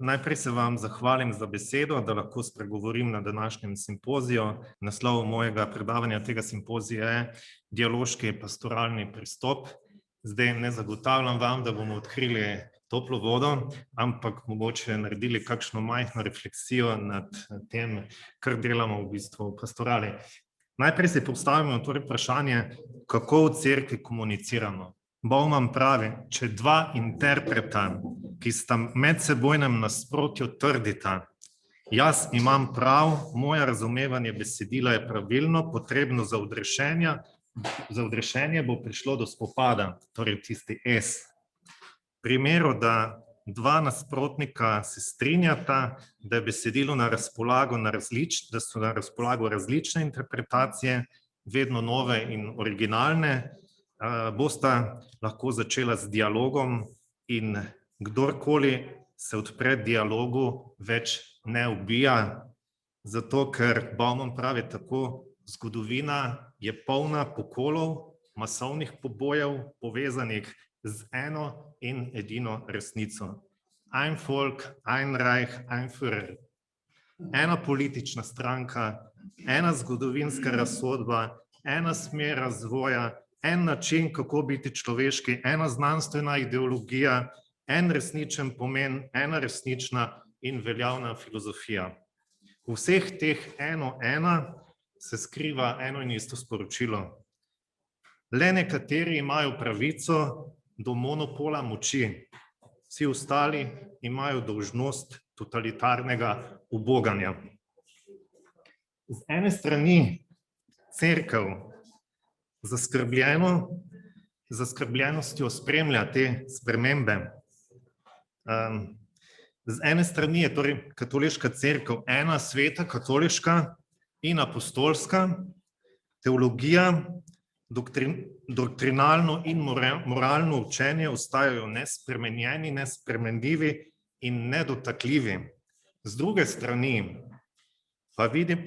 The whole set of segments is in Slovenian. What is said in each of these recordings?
Najprej se vam zahvalim za besedo, da lahko spregovorim na današnjem simpoziju. Naslov mojega predavanja tega simpozija je Dialoški pastoralni pristop. Zdaj ne zagotavljam vam, da bomo odkrili toplo vodo, ampak mogoče naredili kakšno majhno refleksijo nad tem, kar delamo v bistvu v pastorali. Najprej si postavimo torej vprašanje, kako v cerkvi komuniciramo. Bauman pravi, če dva interpreta, ki sta medsebojnem nasprotju, trdita, jaz imam prav, moje razumevanje besedila je pravilno, potrebno za odrešenje bo prišlo do spopada, torej tisti S. V primeru, da dva nasprotnika se strinjata, da je besedilo na razpolago da so na razpolago različne interpretacije, vedno nove in originalne, bosta lahko začela z dialogom in kdorkoli se odpre dialogu, več ne ubija, zato ker Bauman pravi tako, zgodovina je polna pokolov, masovnih pobojev, povezanih z eno in edino resnico. Ein Volk, ein Reich, ein Führer. Ena politična stranka, ena zgodovinska razsodba, ena smer razvoja, en način, kako biti človeški, ena znanstvena ideologija, en resničen pomen, ena resnična in veljavna filozofija. V vseh teh ena se skriva eno in isto sporočilo. Le nekateri imajo pravico do monopola moči, vsi ostali imajo dolžnost totalitarnega uboganja. Z ene strani cerkev zaskrbljenostjo spremlja te spremembe. Z ene strani je torej katoliška cerkev ena sveta, katoliška in apostolska, teologija, doktrinalno in moralno učenje ostajajo nespremenjeni, nespremenljivi in nedotakljivi. Z druge strani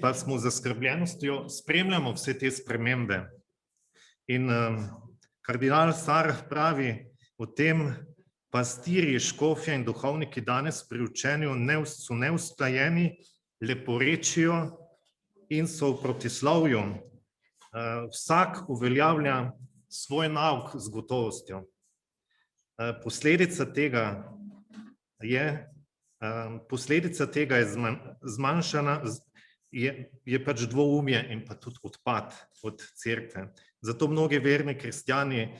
pa smo z zaskrbljenostjo spremljamo vse te spremembe. In kardinal Sarah pravi o tem, pastirji, škofje in duhovniki danes pri učenju so neusklajeni, leporečijo in so v protislovju. Vsak uveljavlja svoj nauk z gotovostjo. Posledica tega je zmanjšana, je pač dvoumje in pa tudi odpad od cerkve. Zato mnogi verni kristjani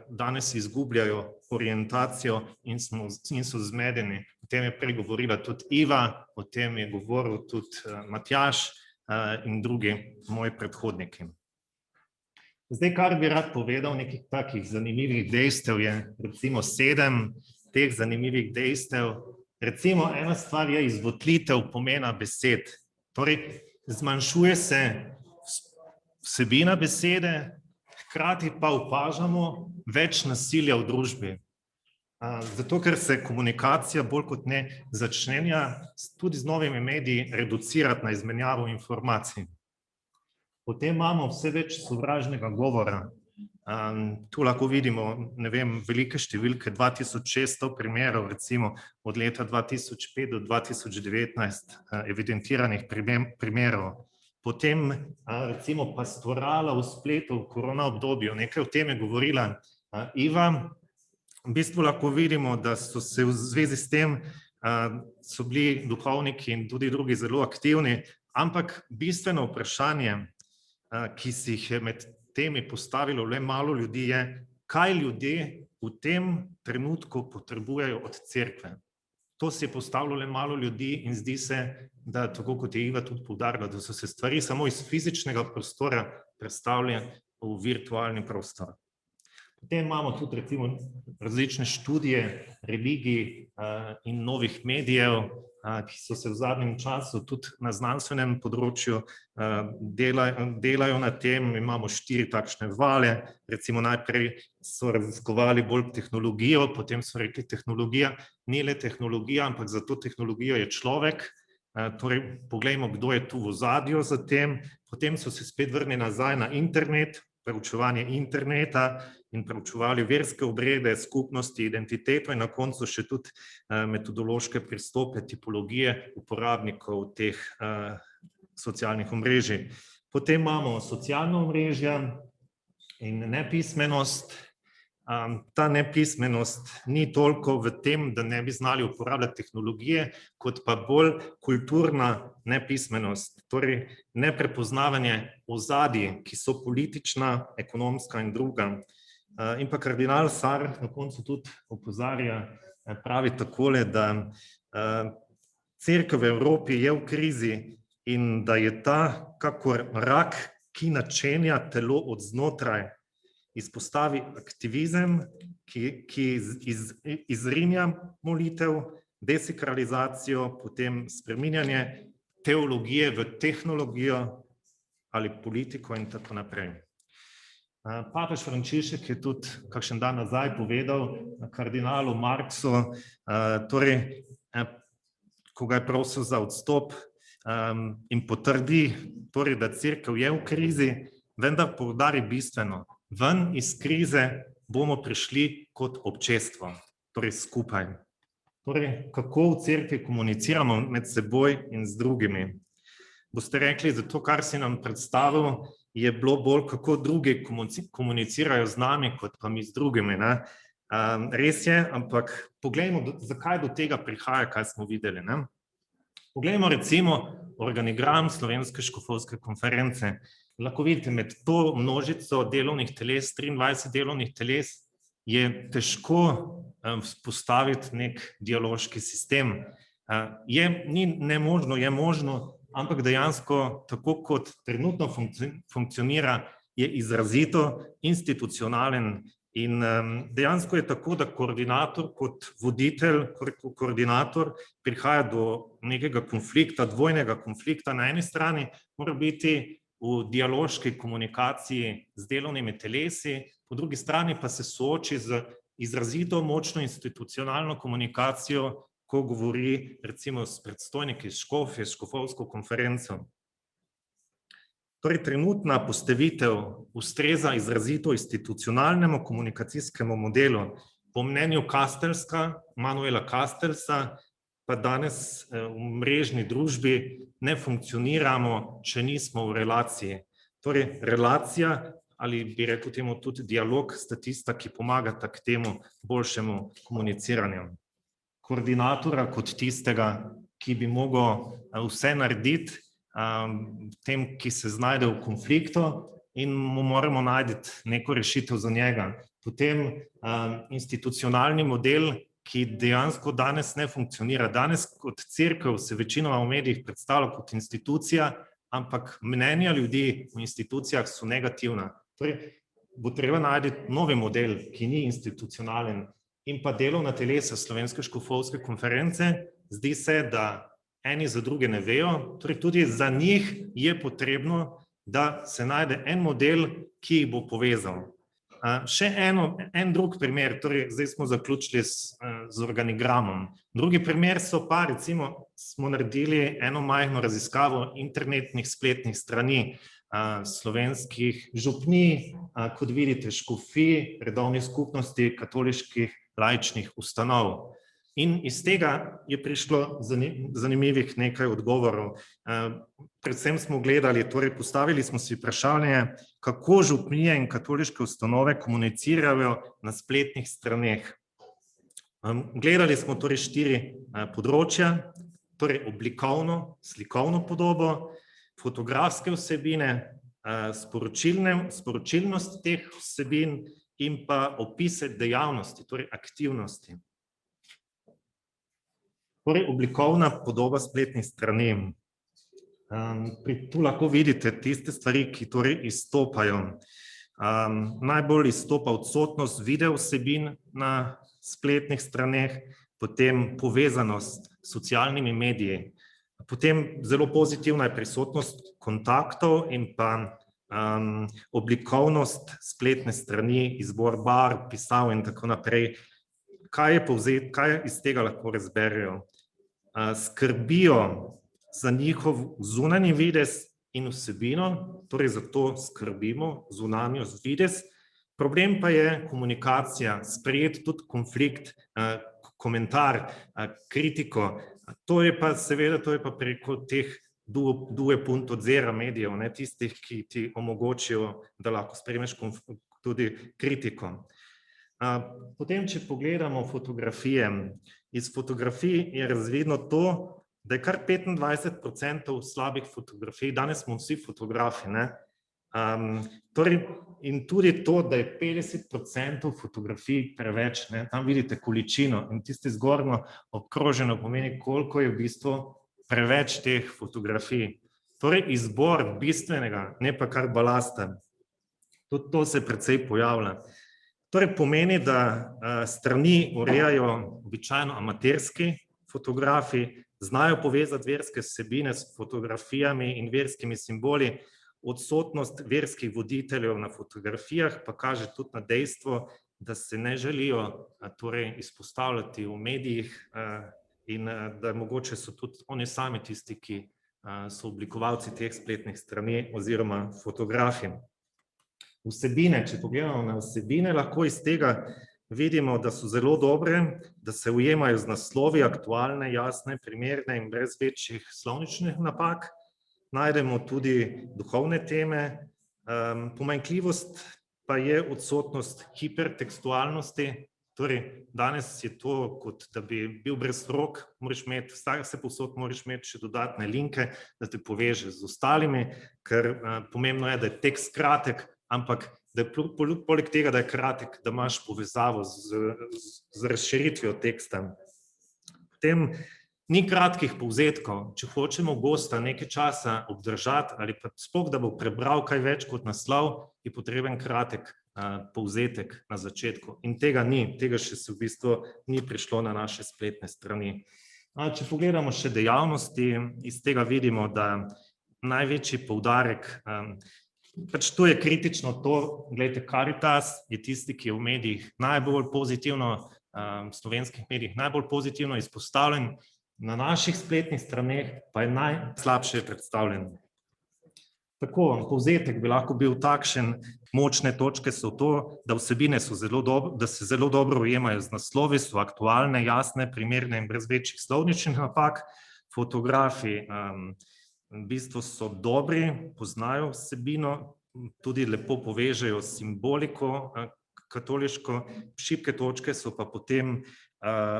danes izgubljajo orientacijo in so zmedeni. O tem je prej govorila tudi Iva, o tem je govoril tudi Matjaž in drugi moji predhodniki. Zdaj, kar bi rad povedal, nekih takih zanimivih dejstev je, recimo 7 teh zanimivih dejstev. Recimo ena stvar je izvotlitev pomena besed. Torej, zmanjšuje se vsebina besede, hkrati pa opažamo več nasilja v družbi. Zato, ker se komunikacija bolj kot ne začenja tudi z novimi mediji reducirati na izmenjavo informacij. Potem imamo vse več sovražnega govora. Tu lahko vidimo, ne vem, velike številke, 2600 primerov, recimo od leta 2005 do 2019 evidentiranih primerov. Potem recimo pastorala v spletu v korona obdobju, nekaj o tem je govorila Iva. V bistvu lahko vidimo, da so se v zvezi s tem, so bili duhovniki in tudi drugi zelo aktivni, ampak bistveno vprašanje, ki si jih je med temi postavilo le malo ljudi, je, kaj ljudje v tem trenutku potrebujejo od cerkve. To si je postavilo le malo ljudi in zdi se, da tako kot je Iva tudi poudarila, da so se stvari samo iz fizičnega prostora prestavljene v virtualni prostor. Potem imamo tudi recimo različne študije religij in novih medijev, ki so se v zadnjem času tudi na znanstvenem področju delajo na tem. Imamo 4 takšne vale, recimo najprej so raziskovali bolj tehnologijo, potem so rekli, tehnologija ni le tehnologija, ampak za to tehnologijo je človek. Torej, poglejmo, kdo je tu v ozadju za tem. Potem so se spet vrnili nazaj na internet, preučevanje interneta in preučevali verske obrede, skupnosti, identiteto in na koncu še tudi metodološke pristope, tipologije uporabnikov teh socialnih omrežij. Potem imamo socialna omrežja in nepismenost. Ta nepismenost ni toliko v tem, da ne bi znali uporabljati tehnologije, kot pa bolj kulturna nepismenost, torej neprepoznavanje ozadij, ki so politična, ekonomska in druga. In pa kardinal Sarr na koncu tudi opozarja, pravi takole, da cerkev v Evropi je v krizi in da je ta kakor rak, ki načenja telo od znotraj, izpostavi aktivizem, ki izrinja molitev, desakralizacijo, potem spreminjanje teologije v tehnologijo ali politiko in tako naprej. Papež Frančišek je tudi kakšen dan nazaj povedal kardinalu Marksu, torej, ko ga je prosil za odstop in potrdi, torej, da cerkev je v krizi, vendar poudari bistveno. Ven iz krize bomo prišli kot občestvo, torej skupaj. Torej, kako v cerkvi komuniciramo med seboj in z drugimi. Boste rekli, da to, kar si nam predstavil, je bilo bolj, kako drugi komunicirajo z nami, kot pa mi z drugimi. Ne? Res je, ampak poglejmo, zakaj do tega prihaja, kaj smo videli. Ne? Poglejmo recimo organigram Slovenske škofovske konference. Lahko vidite, med to množico delovnih teles, 23 delovnih teles, je težko vzpostaviti nek dialoški sistem. Ni nemožno, je možno, ampak dejansko, tako kot trenutno funkcionira, je izrazito institucionalen in dejansko je tako, da koordinator kot voditelj, koordinator prihaja do nekega konflikta, dvojnega konflikta. Na eni strani mora biti v dialoški komunikaciji z delovnimi telesi, po drugi strani pa se sooči z izrazito močno institucionalno komunikacijo, ko govori recimo s predstojniki škofje, s škofovsko konferenco. Torej, trenutna postavitev ustreza izrazito institucionalnemu komunikacijskemu modelu. Po mnenju Manuela Castellsa, pa danes v mrežni družbi ne funkcioniramo, če nismo v relaciji. Torej, relacija, ali bi rekel temu tudi dialog, sta tista, ki pomagata k temu boljšemu komuniciranju. Koordinatora kot tistega, ki bi mogel vse narediti, tem, ki se znajde v konfliktu in mu moramo najti neko rešitev za njega. Potem institucionalni model, ki dejansko danes ne funkcionira. Danes kot cerkev se večinoma v medijih predstavlja kot institucija, ampak mnenja ljudi v institucijah so negativna. Torej, bo treba najti novi model, ki ni institucionalen. In pa delovna telesa Slovenske škofovske konference, zdi se, da eni za druge ne vejo, torej tudi za njih je potrebno, da se najde en model, ki jih bo povezal. Še en drug primer, torej zdaj smo zaključili z organigramom. Drugi primer so pa, recimo, smo naredili eno majhno raziskavo internetnih spletnih strani slovenskih župnij, kot vidite, škofij, redovnih skupnosti, katoliških laičnih ustanov. In iz tega je prišlo zanimivih nekaj odgovorov. Predvsem smo gledali, torej postavili smo si vprašanje, kako župnije in katoliške ustanove komunicirajo na spletnih straneh. Gledali smo torej 4 področja, torej oblikovno, slikovno podobo, fotografske vsebine, sporočilnost teh vsebin in pa opise dejavnosti, torej aktivnosti. Torej, oblikovna podoba spletnih strani. Tu lahko vidite tiste stvari, ki torej izstopajo. Najbolj izstopa odsotnost video vsebin na spletnih straneh, potem povezanost s socialnimi mediji. Potem zelo pozitivna je prisotnost kontaktov in pa oblikovnost spletne strani, izbor barv, pisav in tako naprej. Kaj iz tega lahko razberejo? Skrbijo za njihov zunanji videz in vsebino, torej za to skrbimo, zunanjost, videz. Problem pa je komunikacija, sprejeti tudi konflikt, komentar, kritiko. To je pa seveda preko teh due punto zero medijev, tistih, ki ti omogočijo, da lahko sprejmeš tudi kritiko. Potem, če pogledamo fotografije, iz fotografij je razvidno to, da je kar 25% slabih fotografij, danes smo vsi fotografi, in tudi to, da je 50% fotografij preveč, tam vidite količino in tisti zgornjo obkroženo pomeni, koliko je v bistvu preveč teh fotografij. Torej izbor bistvenega, ne pa kar balasta. Tudi to se precej pojavlja. Torej pomeni, da strani urejajo običajno amaterski fotografi, znajo povezati verske vsebine s fotografijami in verskimi simboli, odsotnost verskih voditeljev na fotografijah pa kaže tudi na dejstvo, da se ne želijo izpostavljati v medijih in da mogoče so tudi oni sami tisti, ki so oblikovalci teh spletnih strani oziroma fotografi. Vsebine, če pogledamo na vsebine, lahko iz tega vidimo, da so zelo dobre, da se ujemajo z naslovi, aktualne, jasne, primerne in brez večjih slovničnih napak. Najdemo tudi duhovne teme, pomanjkljivost pa je odsotnost hipertekstualnosti, torej danes je to, kot da bi bil brez rok, vsepovsod moraš imeti še dodatne linke, da te poveže z ostalimi, ker pomembno je, da je tekst kratek, ampak da je poleg tega, da je kratek, da imaš povezavo z razširitvijo teksta. Potem ni kratkih povzetkov, če hočemo gosta nekaj časa obdržati ali pa sploh, da bo prebral kaj več kot naslov, je potreben kratek povzetek na začetku. In tega ni, tega še se v bistvu ni prišlo na naše spletne strani. Če pogledamo še dejavnosti, iz tega vidimo, da največji poudarek, pač to je kritično to, gledajte, Karitas je tisti, ki je v medijih najbolj pozitivno, v slovenskih medijih najbolj pozitivno izpostavljen, na naših spletnih straneh pa je najslabše predstavljen. Tako, povzetek bi lahko bil takšen, močne točke so to, da vsebine so da se zelo dobro ujemajo z naslovi, so aktualne, jasne, primerne in brez večjih slovničnih napak. Fotografi v bistvu so dobri, poznajo vsebino, tudi lepo povežejo simboliko katoliško, šibke točke so pa potem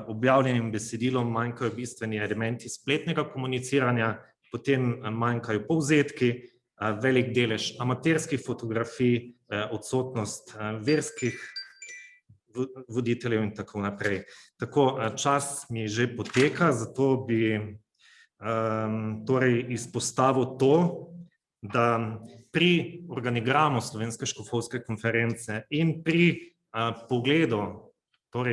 objavljenim besedilom manjkajo bistveni elementi spletnega komuniciranja, potem manjkajo povzetki, velik delež amaterskih fotografij, odsotnost verskih voditeljev in tako naprej. Tako, čas mi že poteka, zato bi izpostavil to, da pri organigramu Slovenske škofovske konference in pri pogledu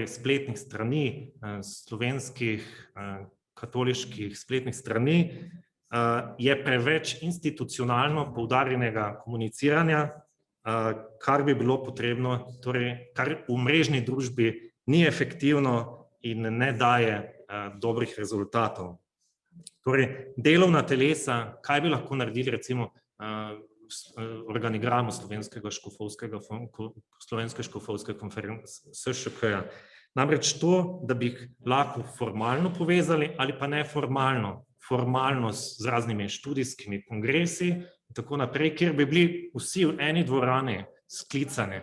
spletnih strani slovenskih katoliških spletnih strani je preveč institucionalno poudarjenega komuniciranja, kar bi bilo potrebno, kar v mrežni družbi ni efektivno in ne daje dobrih rezultatov. Torej, delovna telesa, kaj bi lahko naredili recimo organigramu Slovenske škofovske konference, SŠK-ja. Namreč to, da bi jih lahko formalno povezali ali pa neformalno, formalno z raznimi študijskimi kongresi in tako naprej, kjer bi bili vsi v eni dvorani sklicani.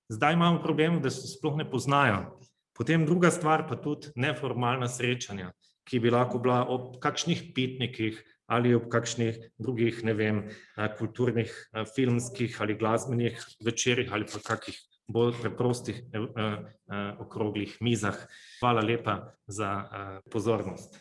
Zdaj imamo problem, da se sploh ne poznajo. Potem druga stvar pa tudi neformalna srečanja, ki bi lahko bila ob kakšnih pitnikih ali ob kakšnih drugih, ne vem, kulturnih, filmskih ali glasbenih večerih ali pa kakih bolj preprostih okroglih mizah. Hvala lepa za pozornost.